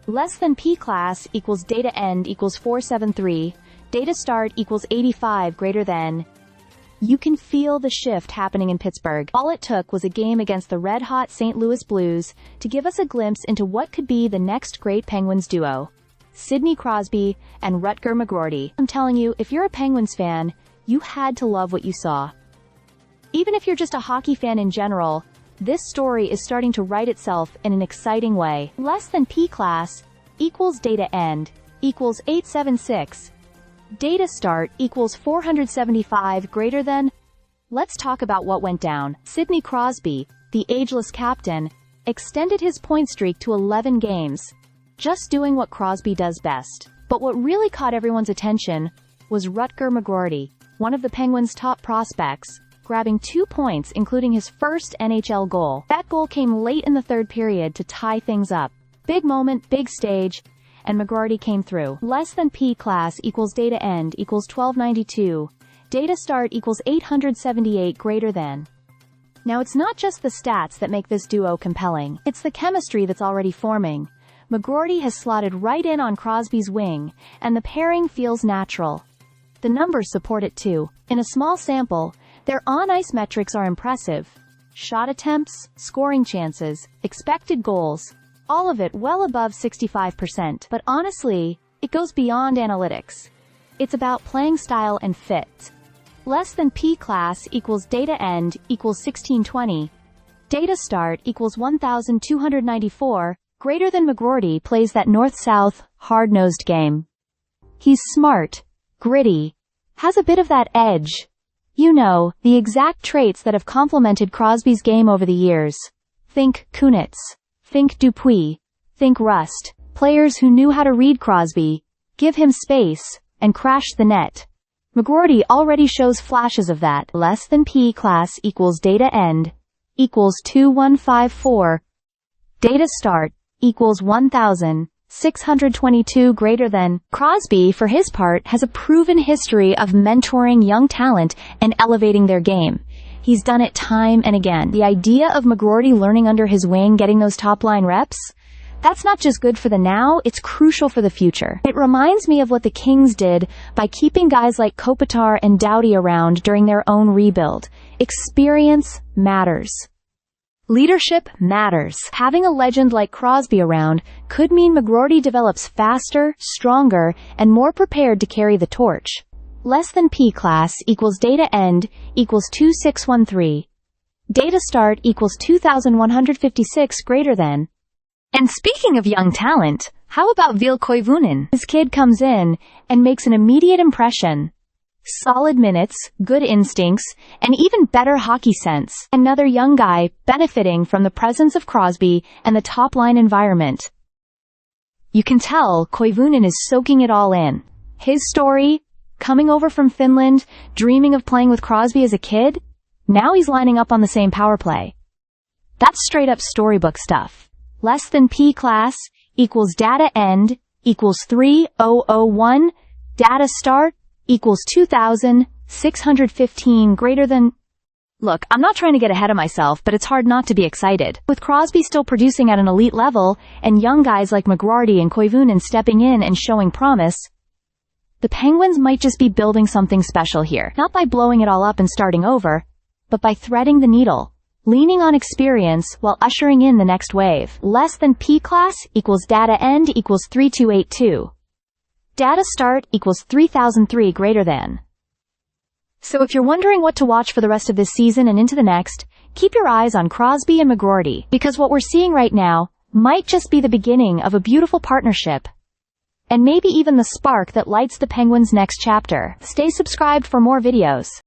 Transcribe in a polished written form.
Less than P class equals data end equals 473, data start equals 85 greater than. You can feel the shift happening in Pittsburgh. All it took was a game against the red-hot St. Louis Blues to give us a glimpse into what could be the next great Penguins duo, Sidney Crosby and Rutger McGroarty. I'm telling you, if you're a Penguins fan, you had to love what you saw. Even if you're just a hockey fan in general, this story is starting to write itself in an exciting way. Less than P class equals data end equals 876. Data start equals 475 greater than. Let's talk about what went down. Sidney Crosby, the ageless captain, extended his point streak to 11 games, just doing what Crosby does best. But what really caught everyone's attention was Rutger McGroarty, one of the Penguins' top prospects, grabbing 2 points, including his first NHL goal. That goal came late in the third period to tie things up. Big moment, big stage, and McGroarty came through. Less than P class equals data end equals 1292. Data start equals 878 greater than. Now it's not just the stats that make this duo compelling. It's the chemistry that's already forming. McGroarty has slotted right in on Crosby's wing, and the pairing feels natural. The numbers support it too. In a small sample, their on-ice metrics are impressive. Shot attempts, scoring chances, expected goals, all of it well above 65%. But honestly, it goes beyond analytics. It's about playing style and fit. Less than P class equals data end equals 1620. Data start equals 1294, greater than. McGroarty plays that north-south, hard-nosed game. He's smart, gritty, has a bit of that edge. You know, the exact traits that have complemented Crosby's game over the years. Think Kunitz. Think Dupuis. Think Rust. Players who knew how to read Crosby, give him space, and crash the net. McGroarty already shows flashes of that. Less than P class equals data end equals 2154. Data start equals 1622 greater than. Crosby, for his part, has a proven history of mentoring young talent and elevating their game. He's done it time and again. The idea of McGroarty learning under his wing, getting those top-line reps, that's not just good for the now, it's crucial for the future. It reminds me of what the Kings did by keeping guys like Kopitar and Doughty around during their own rebuild. Experience matters. Leadership matters. Having a legend like Crosby around could mean McGroarty develops faster, stronger, and more prepared to carry the torch. Less than P class equals data end equals 2613. Data start equals 2156 greater than. And speaking of young talent, how about Ville Koivunen? This kid comes in and makes an immediate impression. Solid minutes, good instincts, and even better hockey sense. Another young guy benefiting from the presence of Crosby and the top-line environment. You can tell Koivunen is soaking it all in. His story, coming over from Finland, dreaming of playing with Crosby as a kid, now he's lining up on the same power play. That's straight-up storybook stuff. Less than P class equals data end equals 3001. Data start equals 2615 greater than. Look, I'm not trying to get ahead of myself, but it's hard not to be excited. With Crosby still producing at an elite level, and young guys like McGroarty and Koivunen stepping in and showing promise, the Penguins might just be building something special here. Not by blowing it all up and starting over, but by threading the needle, leaning on experience while ushering in the next wave. Less than P class equals data end equals 3282. Data start equals 3003 greater than. So if you're wondering what to watch for the rest of this season and into the next, keep your eyes on Crosby and McGroarty, because what we're seeing right now might just be the beginning of a beautiful partnership. And maybe even the spark that lights the Penguins' next chapter. Stay subscribed for more videos.